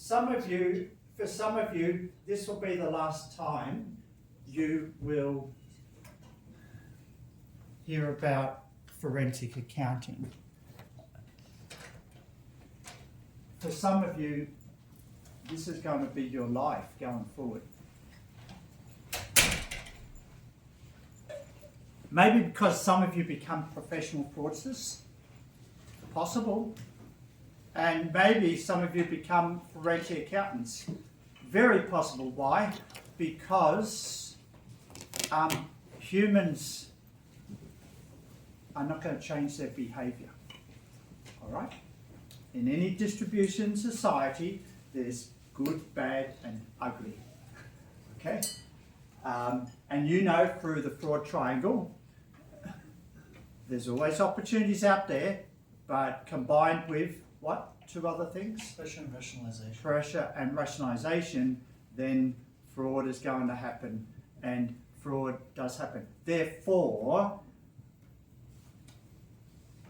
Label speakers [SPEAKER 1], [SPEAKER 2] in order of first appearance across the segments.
[SPEAKER 1] for some of you, this will be the last time you will hear about forensic accounting. For some of you, this is going to be your life going forward. Maybe because some of you become professional fraudsters, possible, and maybe some of you become forensic accountants. Very possible. Why? Because humans are not going to change their behaviour. All right? In any distribution society, there's good, bad, and ugly. Okay? And you know through the fraud triangle, there's always opportunities out there, but combined with what? Two other things?
[SPEAKER 2] Pressure and rationalisation.
[SPEAKER 1] Pressure and rationalisation, then fraud is going to happen, and fraud does happen. Therefore,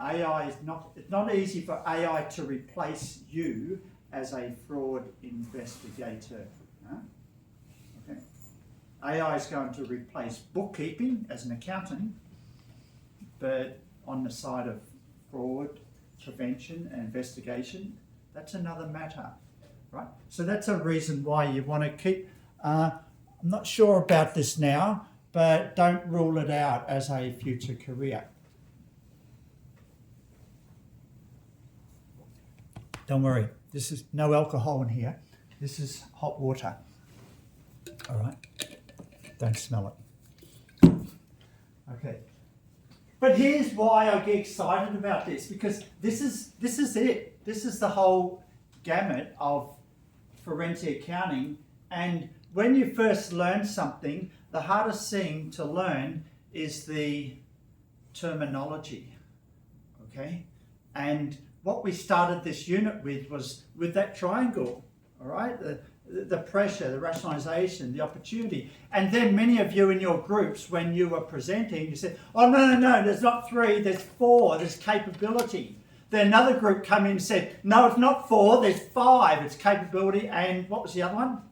[SPEAKER 1] it's not easy for AI to replace you as a fraud investigator. Huh? Okay. AI is going to replace bookkeeping as an accountant, but on the side of fraud prevention and investigation, that's another matter, right? So that's a reason why you want to keep, I'm not sure about this now, but don't rule it out as a future career. Don't worry, this is no alcohol in here. This is hot water. All right, don't smell it. Okay. But here's why I get excited about this, because this is it. This is the whole gamut of forensic accounting. And when you first learn something, the hardest thing to learn is the terminology. Okay? And what we started this unit with was with that triangle, all right? The pressure, the rationalisation, the opportunity. And then many of you in your groups, when you were presenting, you said, oh, no, there's not 3, there's 4, there's capability. Then another group came in and said, no, it's not 4, there's 5, it's capability. And what was the other one?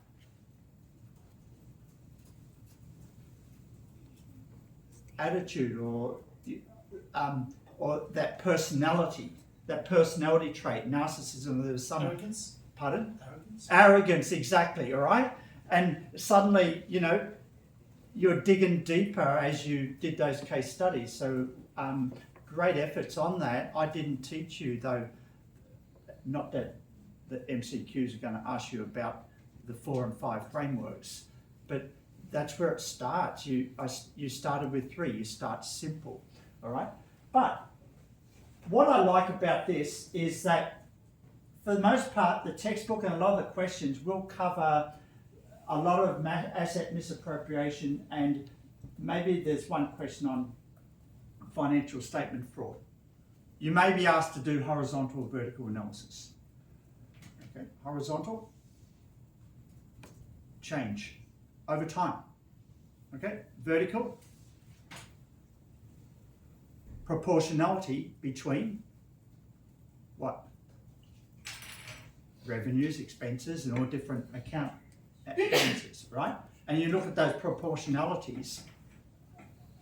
[SPEAKER 1] Attitude or that personality trait, narcissism. There was some
[SPEAKER 2] Arrogance.
[SPEAKER 1] Pardon? Arrogance, exactly, all right? And suddenly, you're digging deeper as you did those case studies. So great efforts on that. I didn't teach you, though, not that the MCQs are going to ask you about the 4 and 5 frameworks, but that's where it starts. You started with 3. You start simple, all right? But what I like about this is that for the most part, the textbook and a lot of the questions will cover a lot of asset misappropriation, and maybe there's one question on financial statement fraud. You may be asked to do horizontal or vertical analysis. Okay, horizontal, change over time. Okay, vertical, proportionality between what? Revenues, expenses, and all different account balances, right? And you look at those proportionalities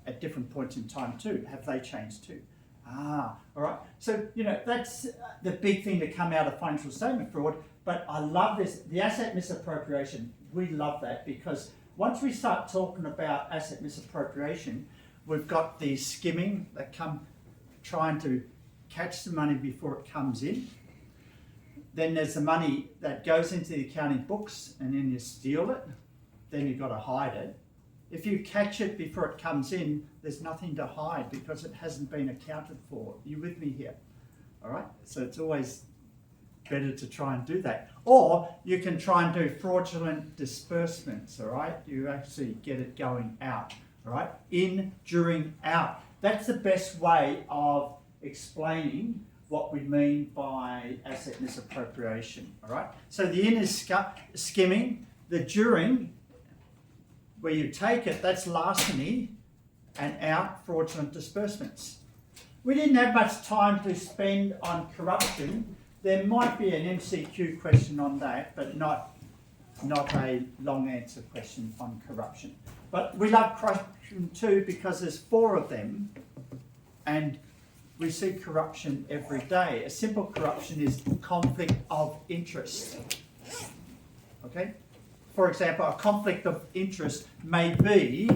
[SPEAKER 1] at different points in time too. Have they changed too? All right. So, that's the big thing to come out of financial statement fraud. But I love this, the asset misappropriation. We love that because once we start talking about asset misappropriation, we've got the skimming that come trying to catch the money before it comes in. Then there's the money that goes into the accounting books and then you steal it. Then you've got to hide it. If you catch it before it comes in, there's nothing to hide because it hasn't been accounted for. You with me here? All right? So it's always better to try and do that. Or you can try and do fraudulent disbursements, all right? You actually get it going out, all right? In, during, out. That's the best way of explaining what we mean by asset misappropriation, all right? So the in is skimming, the during, where you take it, that's larceny, and out, fraudulent disbursements. We didn't have much time to spend on corruption, there might be an MCQ question on that, but not a long answer question on corruption. But we love corruption too because there's 4 of them, and we see corruption every day. A simple corruption is conflict of interest. Okay? For example, a conflict of interest may be,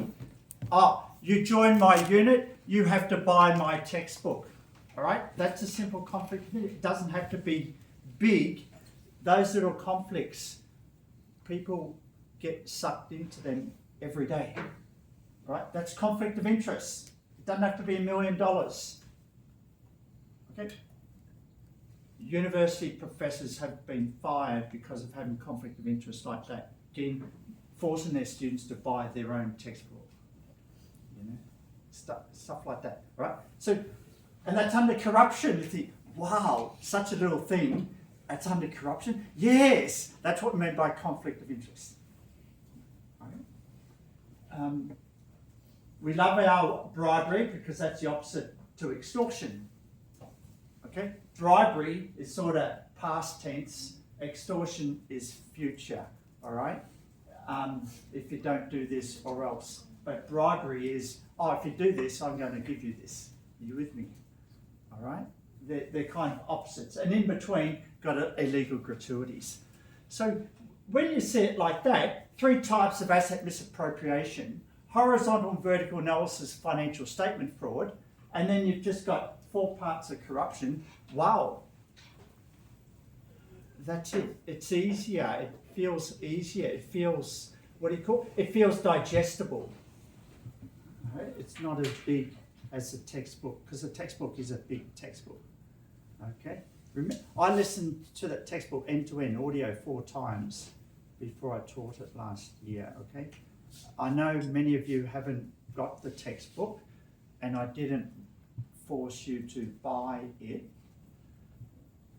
[SPEAKER 1] you join my unit, you have to buy my textbook. All right? That's a simple conflict. It doesn't have to be big. Those little conflicts, people get sucked into them every day. All right? That's conflict of interest. It doesn't have to be $1 million. Okay? University professors have been fired because of having conflict of interest like that, forcing their students to buy their own textbook. You know, stuff like that, right? So, and that's under corruption. You think, wow, such a little thing, that's under corruption? Yes, that's what we mean by conflict of interest. Right? We love our bribery because that's the opposite to extortion. Okay? Bribery is sort of past tense, extortion is future, all right? If you don't do this or else. But bribery is, if you do this, I'm going to give you this. Are you with me? All right? They're kind of opposites. And in between, got illegal gratuities. So when you see it like that, 3 types of asset misappropriation: horizontal and vertical analysis, financial statement fraud, and then you've just got 4 parts of corruption. Wow. That's it. It's easier. It feels easier. It feels, it feels digestible. Right? It's not as big as the textbook, because the textbook is a big textbook. Okay? I listened to that textbook end to end, audio 4 times before I taught it last year. Okay? I know many of you haven't got the textbook, and I didn't force you to buy it,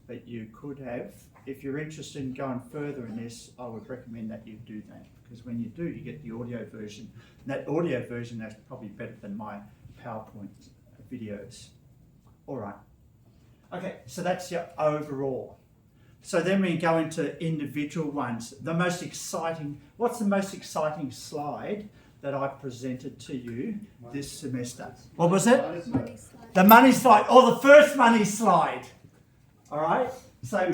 [SPEAKER 1] but you could have. If you're interested in going further in this, I would recommend that you do that, because when you do, you get the audio version. And that audio version is probably better than my PowerPoint videos. All right. Okay, so that's your overall. So then we go into individual ones. The most exciting, what's the most exciting slide that I presented to you this semester? What was it?
[SPEAKER 2] Money slide.
[SPEAKER 1] The money slide, or the first money slide. All right, so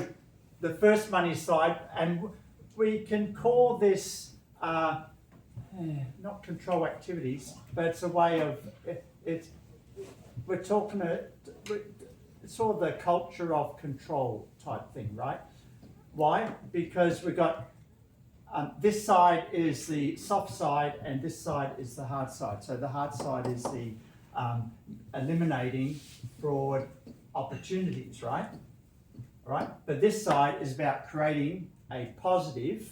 [SPEAKER 1] the first money slide, and we can call this not control activities, but it's a way of we're talking it's sort of the culture of control type thing, right? Why? Because we've got this side is the soft side and this side is the hard side. So the hard side is the eliminating fraud opportunities, right? Right? But this side is about creating a positive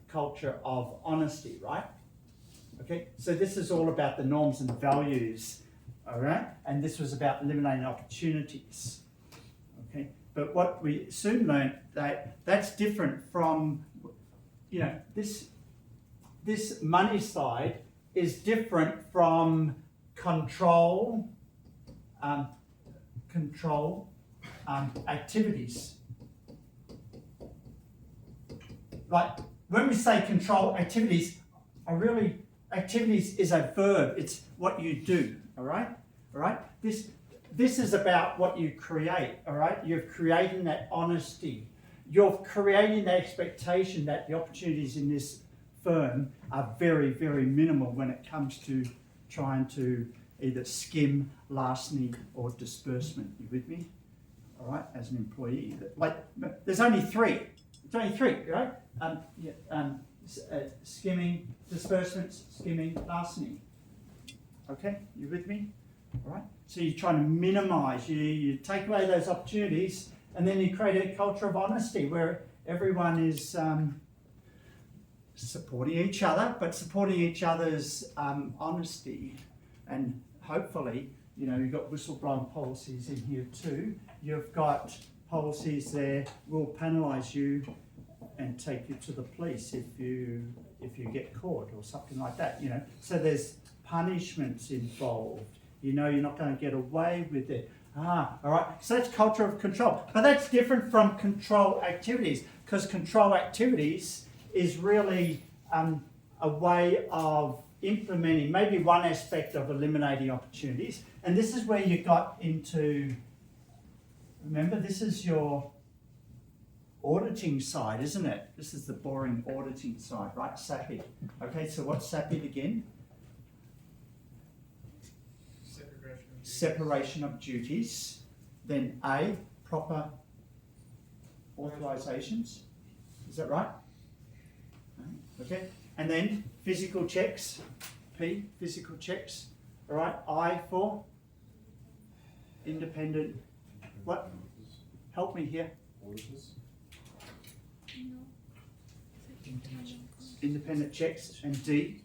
[SPEAKER 1] culture of honesty, right? Okay, so this is all about the norms and values, all right? And this was about eliminating opportunities, okay? But what we soon learned that's different from, you know, this money side is different from control activities. Like when we say control activities, activities is a verb. It's what you do. All right. This is about what you create. All right. You're creating that honesty. You're creating the expectation that the opportunities in this firm are very, very minimal when it comes to trying to either skim, larceny, or disbursement. You with me? All right, as an employee, like there's only 3. It's only 3, right? Skimming, disbursements, skimming, larceny. Okay, you with me? All right. So you're trying to minimise. You take away those opportunities, and then you create a culture of honesty where everyone is supporting each other, but supporting each other's honesty, and hopefully, you know, you've got whistleblowing policies in here too. You've got policies there will penalise you and take you to the police if you get caught or something like that. You know, so there's punishments involved. You know, you're not going to get away with it. All right. So that's culture of control. But that's different from control activities, because control activities is really a way of implementing maybe one aspect of eliminating opportunities. And this is where you got into, remember, this is your auditing side, isn't it? This is the boring auditing side, right? SAPID. Okay, so what's SAPID again? Separation of duties. Then A, proper authorisations. Is that right? Okay. And then physical checks. P, physical checks. All right. I for independent. What? Help me here.
[SPEAKER 2] Auditors.
[SPEAKER 1] Independent checks. And D,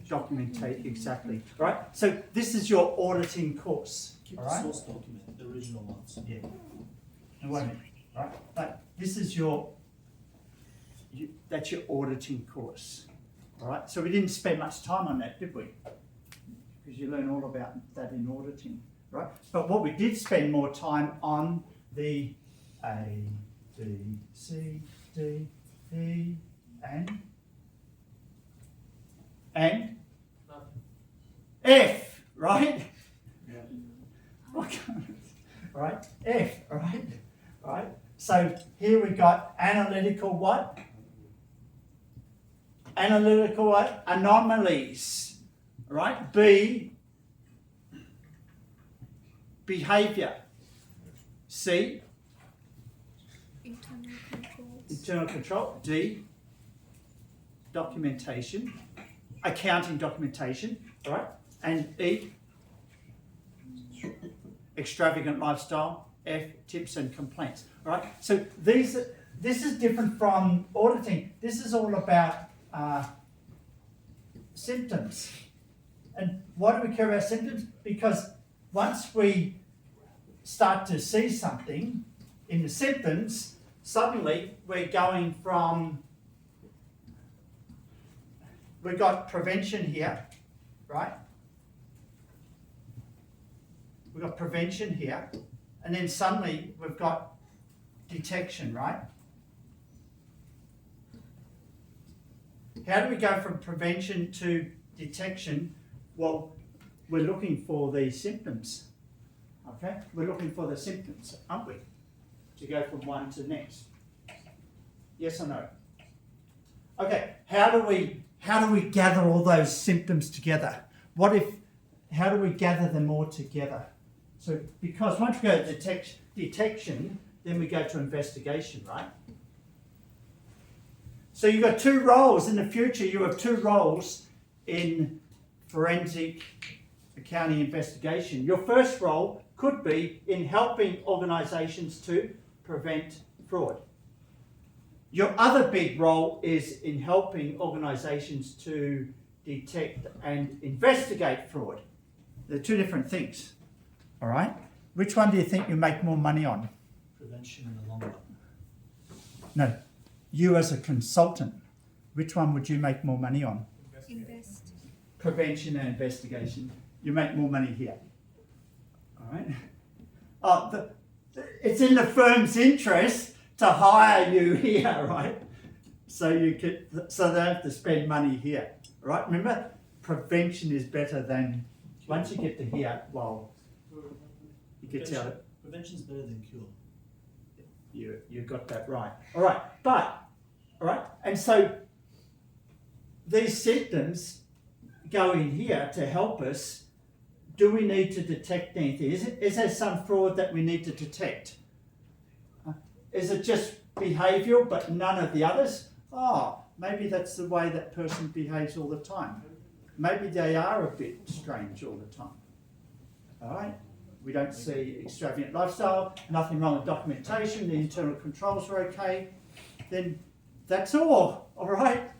[SPEAKER 1] documentate. Exactly. All right. So this is your auditing course.
[SPEAKER 2] Keep
[SPEAKER 1] All
[SPEAKER 2] the
[SPEAKER 1] right.
[SPEAKER 2] source document, the original ones.
[SPEAKER 1] Yeah. Now wait a minute. Right. But this is your. That's your auditing course. All right. So we didn't spend much time on that, did we? Because you learn all about that in auditing, right? But what we did spend more time on the A, B, C, D, E, and F, right? Yeah. Okay. All right. F, all right. All right. So here we got analytical what? Analytical what? Anomalies. Right? B, behavior. C, internal control. D, documentation. Accounting documentation. All right? And E, extravagant lifestyle. F, tips and complaints. All right? So this is different from auditing. This is all about symptoms. And why do we care about symptoms? Because once we start to see something in the symptoms, suddenly we're going from, we've got prevention here, right? We've got prevention here, and then suddenly we've got detection, right? How do we go from prevention to detection? Well, we're looking for the symptoms, okay? We're looking for the symptoms, aren't we? To go from one to the next. Yes or no? Okay, how do we gather all those symptoms together? How do we gather them all together? So, because once we go to detection, then we go to investigation, right? So you've got two roles in the future. You have two roles in forensic accounting investigation. Your first role could be in helping organisations to prevent fraud. Your other big role is in helping organisations to detect and investigate fraud. They're two different things. All right? Which one do you think you make more money on?
[SPEAKER 2] Prevention in the long run.
[SPEAKER 1] No. You as a consultant, which one would you make more money on?
[SPEAKER 3] Invest.
[SPEAKER 1] Prevention and investigation. You make more money here. All right? It's in the firm's interest to hire you here, right? So they have to spend money here, right? Remember, prevention is better than, once you get to here, well, it gets out of.
[SPEAKER 2] Prevention is better than cure.
[SPEAKER 1] You got that right. All right, and so these symptoms go in here to help us. Do we need to detect anything? Is there some fraud that we need to detect? Is it just behavioural but none of the others? Oh, maybe that's the way that person behaves all the time. Maybe they are a bit strange all the time. All right? We don't see extravagant lifestyle, nothing wrong with documentation, the internal controls are okay. Then that's all right?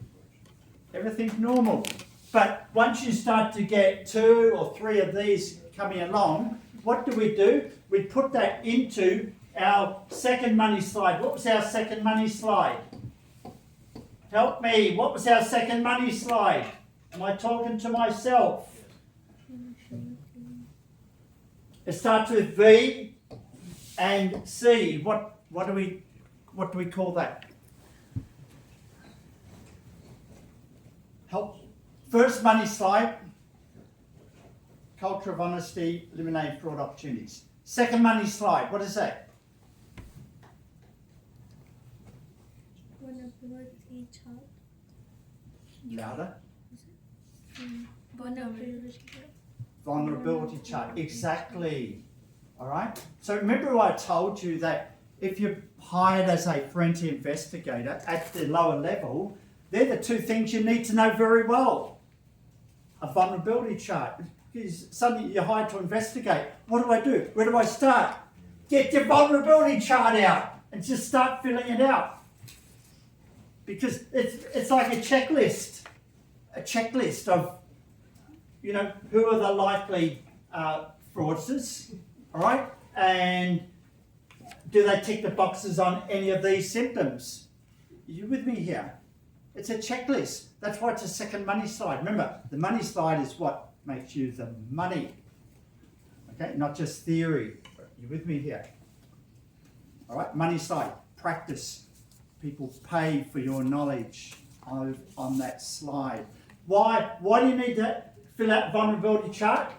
[SPEAKER 1] Everything's normal. But once you start to get 2 or 3 of these coming along, what do? We put that into our second money slide. What was our second money slide? Help me, what was our second money slide? Am I talking to myself? It starts with V and C. What do we call that? Help. First money slide. Culture of honesty, eliminate fraud opportunities. Second money slide. What is that?
[SPEAKER 3] Vulnerability chart.
[SPEAKER 1] Louder.
[SPEAKER 3] Vulnerability.
[SPEAKER 1] Vulnerability chart. Exactly. All right. So remember, I told you that if you're hired as a forensic investigator at the lower level, they're the two things you need to know very well. A vulnerability chart. Is something you're hired to investigate. What do I do? Where do I start? Get your vulnerability chart out and just start filling it out. Because it's like a checklist of, you know, who are the likely fraudsters, all right? And do they tick the boxes on any of these symptoms? Are you with me here? It's a checklist. That's why it's a second money slide. Remember, the money slide is what makes you the money. Okay, not just theory. You with me here? All right, money slide, practice. People pay for your knowledge on that slide. Why do you need to fill out vulnerability chart?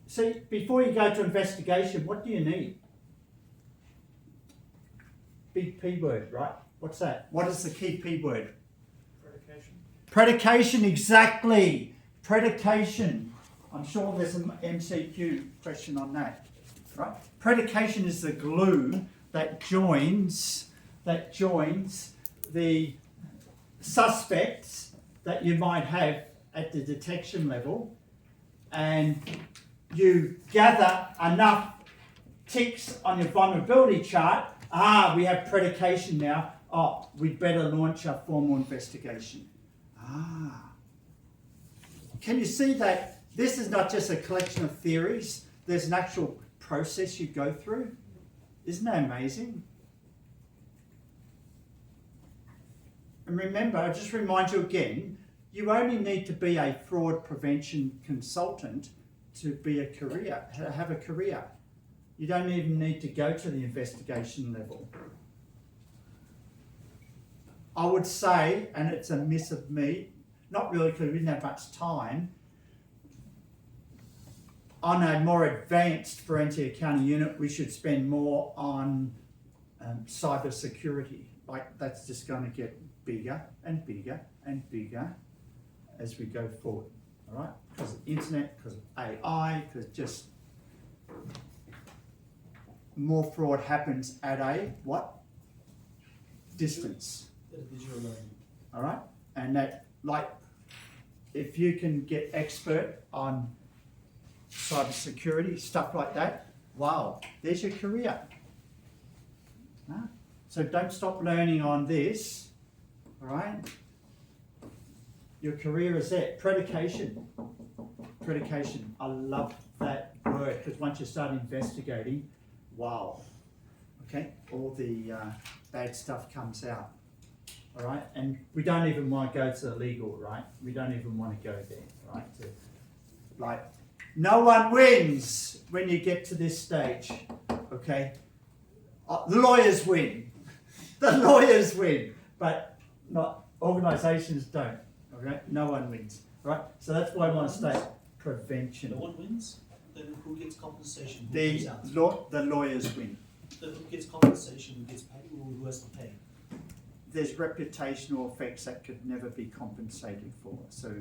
[SPEAKER 1] See, before you go to investigation, what do you need? Big P word, right? What's that? What is the key P word?
[SPEAKER 2] Predication.
[SPEAKER 1] Predication, exactly. Predication. I'm sure there's an MCQ question on that. Right? Predication is the glue that joins the suspects that you might have at the detection level, and you gather enough ticks on your vulnerability chart. We have predication now. We'd better launch a formal investigation. Can you see that this is not just a collection of theories? There's an actual process you go through. Isn't that amazing? And remember, I'll just remind you again, you only need to be a fraud prevention consultant to be have a career. You don't even need to go to the investigation level. I would say, and it's a miss of me, not really because we didn't have much time, on a more advanced forensic accounting unit, we should spend more on cyber security. Like, that's just going to get bigger and bigger and bigger as we go forward. All right? Because of the internet, because of AI, because just more fraud happens at a what? Distance.
[SPEAKER 2] Digital learning.
[SPEAKER 1] All right? And that, like, if you can get expert on cybersecurity, stuff like that, wow, there's your career. So don't stop learning on this, all right? Your career is there. Predication. Predication. I love that word because once you start investigating, wow, okay, all the bad stuff comes out. All right, and we don't even want to go to the legal, right? We don't even want to go there, right? Like, no one wins when you get to this stage, okay? The lawyers win. The lawyers win, but not organisations don't, okay? No one wins, right? So that's why I want to state prevention.
[SPEAKER 2] No one wins? Then who gets compensation? Who pays out?
[SPEAKER 1] The lawyers win.
[SPEAKER 2] Then who gets compensation? Who gets paid? Who has to pay?
[SPEAKER 1] There's reputational effects that could never be compensated for. So,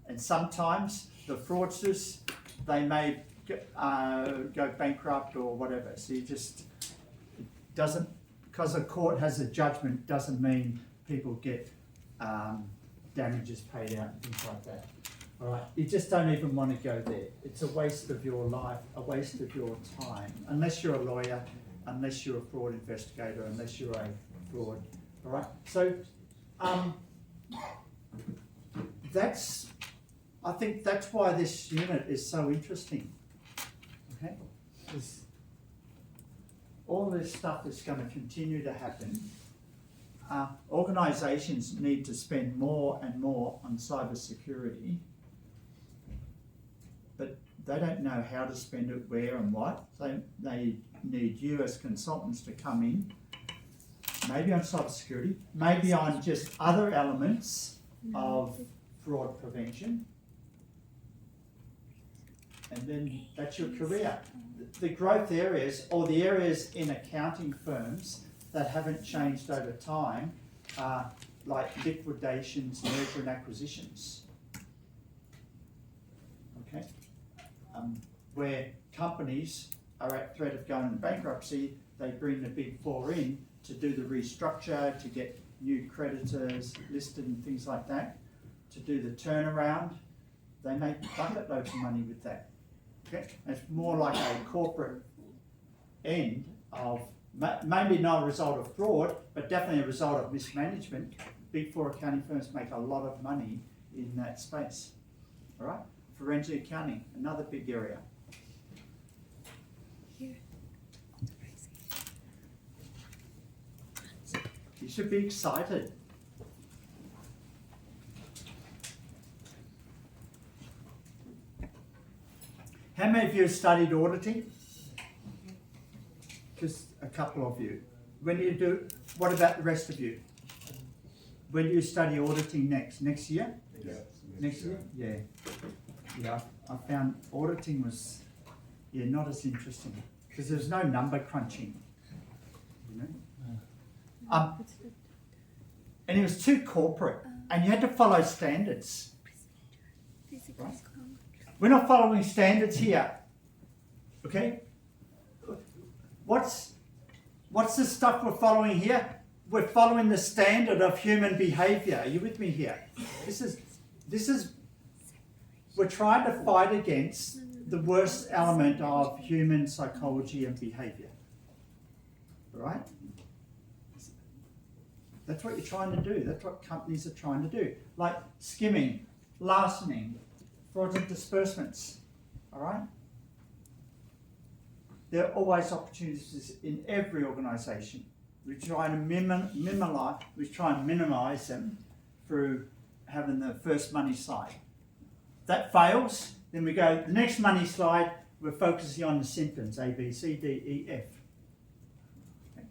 [SPEAKER 1] and sometimes the fraudsters, they may go bankrupt or whatever. So you just, it doesn't, because a court has a judgment, doesn't mean people get damages paid out and things like that. All right, you just don't even want to go there. It's a waste of your life, a waste of your time, unless you're a lawyer, unless you're a fraud investigator, unless you're a fraud. All right, so I think that's why this unit is so interesting. Okay, because all this stuff is going to continue to happen. organisations need to spend more and more on cyber security, but they don't know how to spend it, where and what. So they need you as consultants to come in, maybe on cyber security, maybe on just other elements of fraud prevention. And then that's your career. The growth areas, or the areas in accounting firms that haven't changed over time, are like liquidations, merger and acquisitions. Okay? Where companies are at threat of going into bankruptcy, they bring the big four in to do the restructure, to get new creditors listed and things like that, to do the turnaround. They make bucket loads of money with that. Okay? It's more like a corporate end of, maybe not a result of fraud, but definitely a result of mismanagement. Big four accounting firms make a lot of money in that space. All right? Forensic accounting, another big area. You should be excited. How many of you have studied auditing? Just a couple of you. When do you do, what about the rest of you? When do you study auditing next? Next year?
[SPEAKER 3] Yeah.
[SPEAKER 1] Next year? Yeah. Yeah, I found auditing was, not as interesting because there's no number crunching, you know. And it was too corporate, and you had to follow standards. Right? We're not following standards here. Okay? What's the stuff we're following here? We're following the standard of human behaviour. Are you with me here? This is we're trying to fight against the worst element of human psychology and behaviour. Right? That's what you're trying to do. That's what companies are trying to do. Like skimming, larcening, fraudulent disbursements. All right? There are always opportunities in every organisation. We try and minimise them through having the first money slide. That fails, then we go the next money slide. We're focusing on the symptoms: A, B, C, D, E, F. Okay.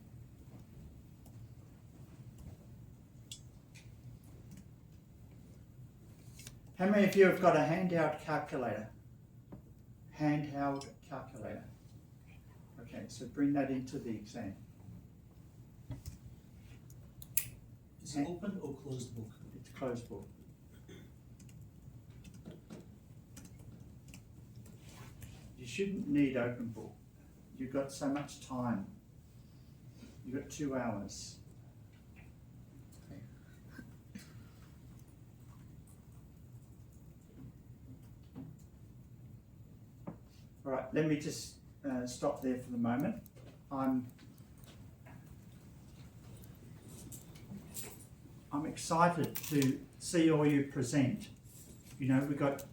[SPEAKER 1] How many of you have got a handheld calculator? Handheld calculator. Okay, so bring that into the exam.
[SPEAKER 2] Is it open or closed book?
[SPEAKER 1] It's closed book. You shouldn't need open book. You've got so much time. You've got 2 hours. Okay. All right, let me just stop there for the moment. I'm excited to see all you present. You know, we've got